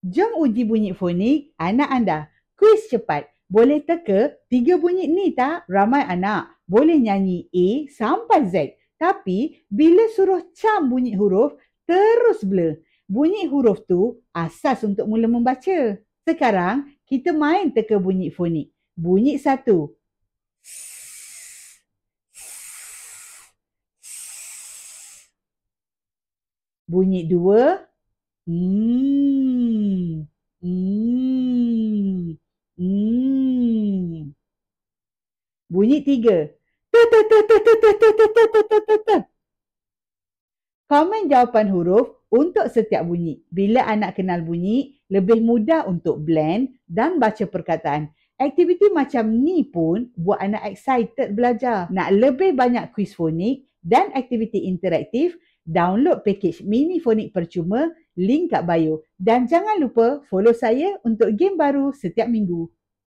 Jom uji bunyi fonik anak anda. Kuis cepat. Boleh teka 3 bunyi ni tak? Ramai anak boleh nyanyi A sampai Z. Tapi bila suruh cam bunyi huruf, terus blur. Bunyi huruf tu asas untuk mula membaca. Sekarang kita main teka bunyi fonik. Bunyi 1. Bunyi 2. Bunyi 3. Komen jawapan huruf untuk setiap bunyi. Bila anak kenal bunyi, lebih mudah untuk blend dan baca perkataan. Aktiviti macam ni pun buat anak excited belajar. Nak lebih banyak kuis fonik dan aktiviti interaktif, download pakej mini fonik percuma, link kat bio. Dan jangan lupa follow saya untuk game baru setiap minggu.